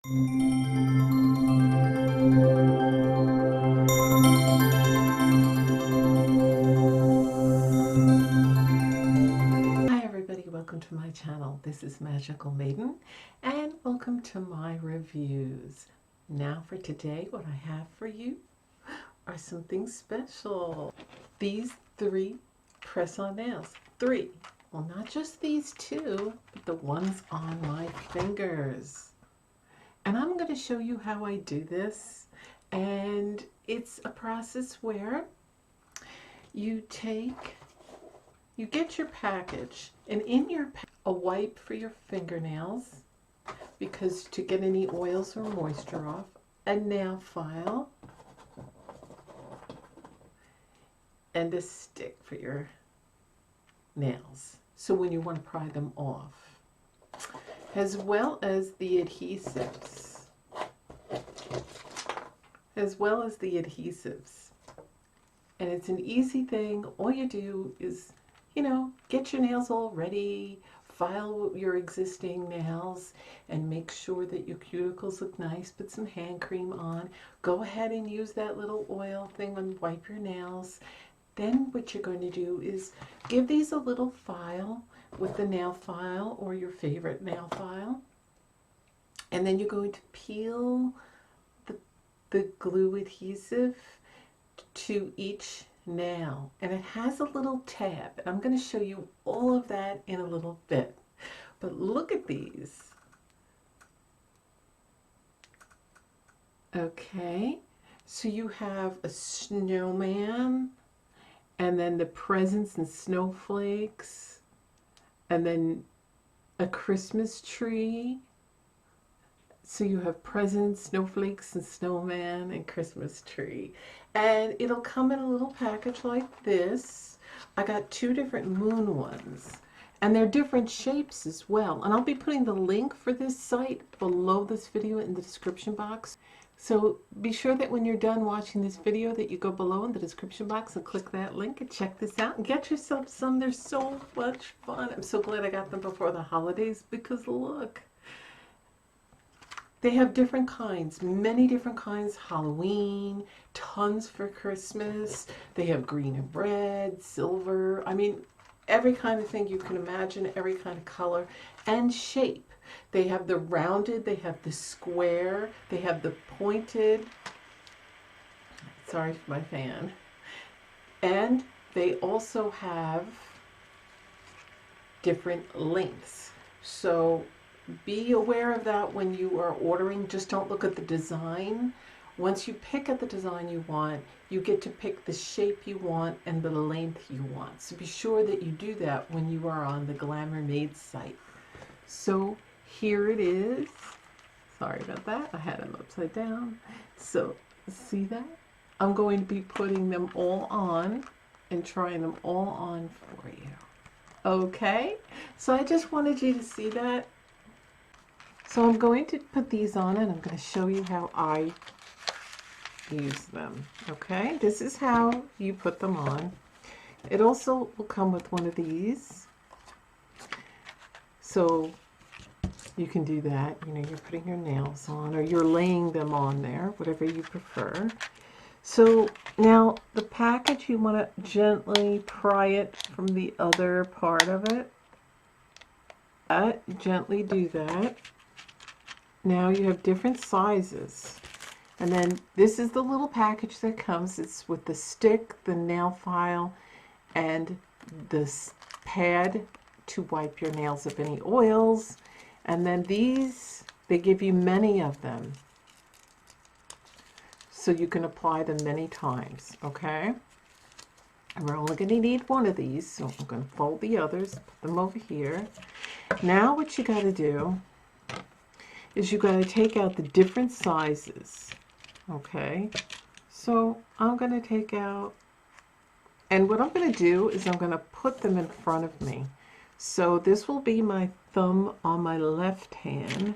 Hi everybody, welcome to my channel. This is Magical Maiden and welcome to my reviews. Now for today, what I have for you are something special. These 3 press-on nails. 3. Well, not just these 2, but the ones on my fingers. And I'm going to show you how I do this. And it's a process where you get your package, and in your a wipe for your fingernails, because to get any oils or moisture off, a nail file, and a stick for your nails, so when you want to pry them off, as well as the adhesives. And it's an easy thing. All you do is, get your nails all ready, file your existing nails, and make sure that your cuticles look nice. Put some hand cream on. Go ahead and use that little oil thing and wipe your nails. Then what you're going to do is give these a little file with the nail file or your favorite nail file. And then you're going to peel the glue adhesive to each nail, and it has a little tab, and I'm going to show you all of that in a little bit. But look at these. Okay, so you have a snowman, and then the presents and snowflakes, and then a Christmas tree. So you have presents, snowflakes, and snowman, and Christmas tree. And it'll come in a little package like this. I got 2 different moon ones. And they're different shapes as well. And I'll be putting the link for this site below this video in the description box. So be sure that when you're done watching this video that you go below in the description box and click that link and check this out and get yourself some. They're so much fun. I'm so glad I got them before the holidays, because look. They have different kinds, many different kinds. Halloween, tons for Christmas. They have green and red, silver. I mean, every kind of thing you can imagine, every kind of color and shape. They have the rounded, they have the square, they have the pointed. Sorry for my fan. And they also have different lengths. So be aware of that when you are ordering. Just don't look at the design. Once you pick at the design you want, you get to pick the shape you want and the length you want. So be sure that you do that when you are on the Glamour Made site. So here it is. Sorry about that. I had them upside down. So see that? I'm going to be putting them all on and trying them all on for you. Okay? So I just wanted you to see that. So I'm going to put these on and I'm going to show you how I use them. Okay, this is how you put them on. It also will come with one of these. So you can do that. You're putting your nails on or you're laying them on there, whatever you prefer. So now the package, you want to gently pry it from the other part of it. Gently do that. Now you have different sizes, and then this is the little package that comes. It's with the stick, the nail file, and this pad to wipe your nails of any oils. And then these, they give you many of them, so you can apply them many times. Okay, and we're only going to need one of these, so I'm going to fold the others, put them over here. Now what you got to do is you got to take out the different sizes. Okay, so I'm going to take out, and what I'm going to do is I'm going to put them in front of me. So this will be my thumb on my left hand.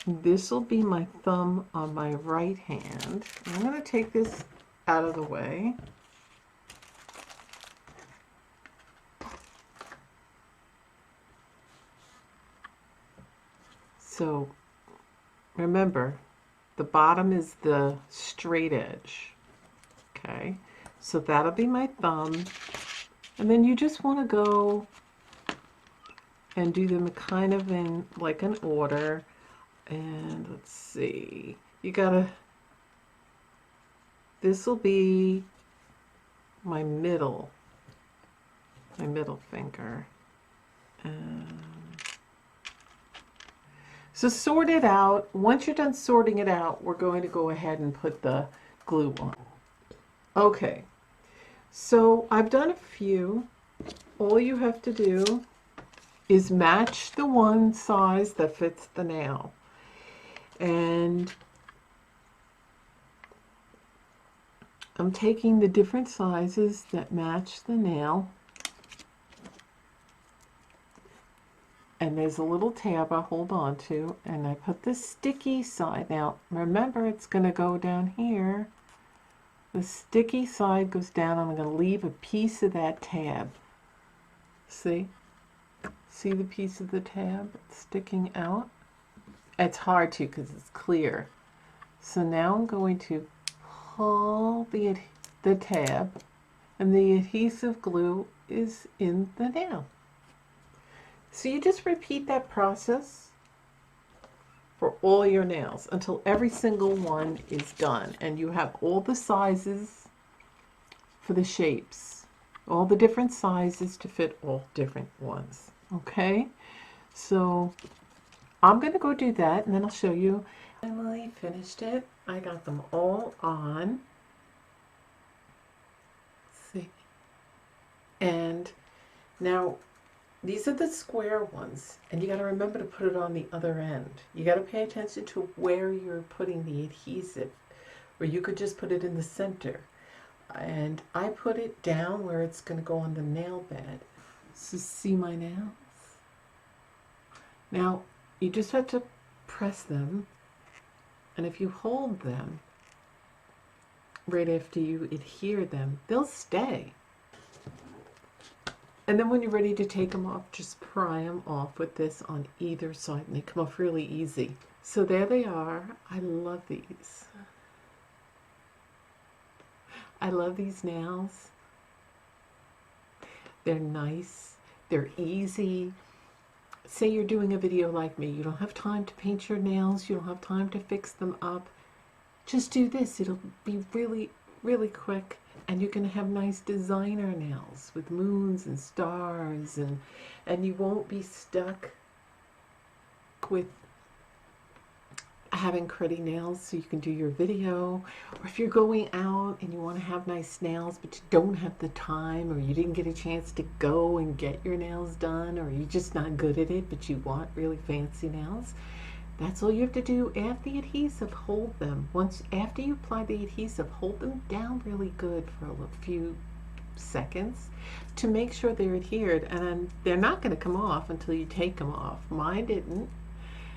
This will be my thumb on my right hand. I'm going to take this out of the way. So remember, the bottom is the straight edge. Okay, so that'll be my thumb. And then you just want to go and do them kind of in like an order. And let's see, you gotta, this will be my middle finger. So sort it out. Once you're done sorting it out, we're going to go ahead and put the glue on. Okay, so I've done a few. All you have to do is match the one size that fits the nail. And I'm taking the different sizes that match the nail. And there's a little tab I hold on to, and I put the sticky side. Now, remember, it's going to go down here. The sticky side goes down. I'm going to leave a piece of that tab. See? See the piece of the tab sticking out? It's hard to because it's clear. So now I'm going to pull the tab, and the adhesive glue is in the nail. So you just repeat that process for all your nails until every single one is done, and you have all the sizes for the shapes, all the different sizes to fit all different ones. Okay, so I'm going to go do that, and then I'll show you. Finally finished it. I got them all on. Let's see. And now these are the square ones, and you got to remember to put it on the other end. You got to pay attention to where you're putting the adhesive, or you could just put it in the center. And I put it down where it's going to go on the nail bed. So see my nails? Now, you just have to press them, and if you hold them right after you adhere them, they'll stay. And then when you're ready to take them off, just pry them off with this on either side, and they come off really easy. So there they are. I love these. I love these nails. They're nice. They're easy. Say you're doing a video like me. You don't have time to paint your nails. You don't have time to fix them up. Just do this. It'll be really, really quick. And you're going to have nice designer nails with moons and stars, and you won't be stuck with having cruddy nails so you can do your video. Or if you're going out and you want to have nice nails but you don't have the time, or you didn't get a chance to go and get your nails done, or you're just not good at it but you want really fancy nails, that's all you have to do. Add the adhesive, hold them. After you apply the adhesive, hold them down really good for a few seconds to make sure they're adhered, and they're not going to come off until you take them off. Mine didn't.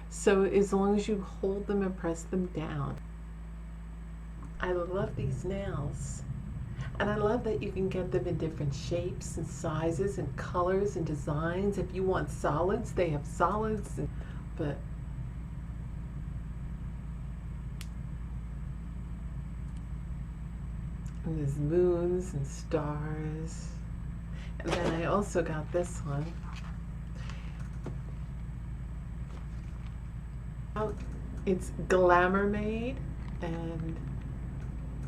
So as long as you hold them and press them down. I love these nails. And I love that you can get them in different shapes and sizes and colors and designs. If you want solids, they have solids. But and there's moons and stars. And then I also got this one. It's Glamour Made, and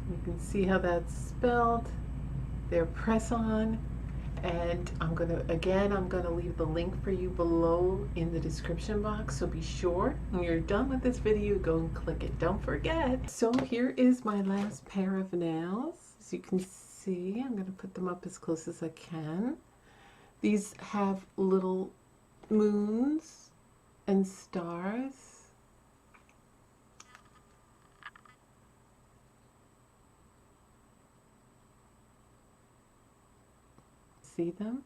you can see how that's spelled. They're press-on, and I'm gonna leave the link for you below in the description box, so be sure when you're done with this video, go and click it. Don't forget. So here is my last pair of nails. As you can see, I'm gonna put them up as close as I can. These have little moons and stars. See them?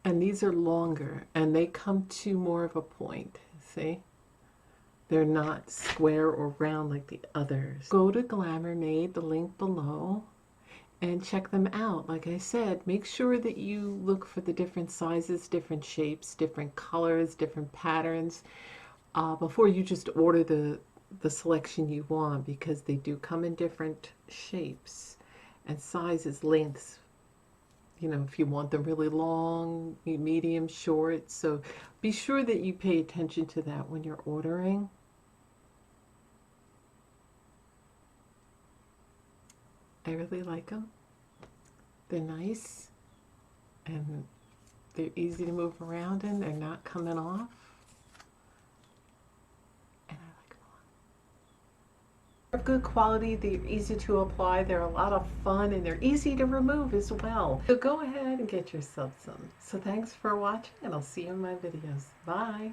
And these are longer, and they come to more of a point, see? They're not square or round like the others. Go to Glamour Made, the link below, and check them out. Like I said, make sure that you look for the different sizes, different shapes, different colors, different patterns before you just order the selection you want, because they do come in different shapes and sizes, lengths. You know, if you want them really long, medium, short. So be sure that you pay attention to that when you're ordering. I really like them. They're nice and they're easy to move around in. They're not coming off. And I like them a lot. They're good quality. They're easy to apply. They're a lot of fun and they're easy to remove as well. So go ahead and get yourself some. So thanks for watching and I'll see you in my videos. Bye.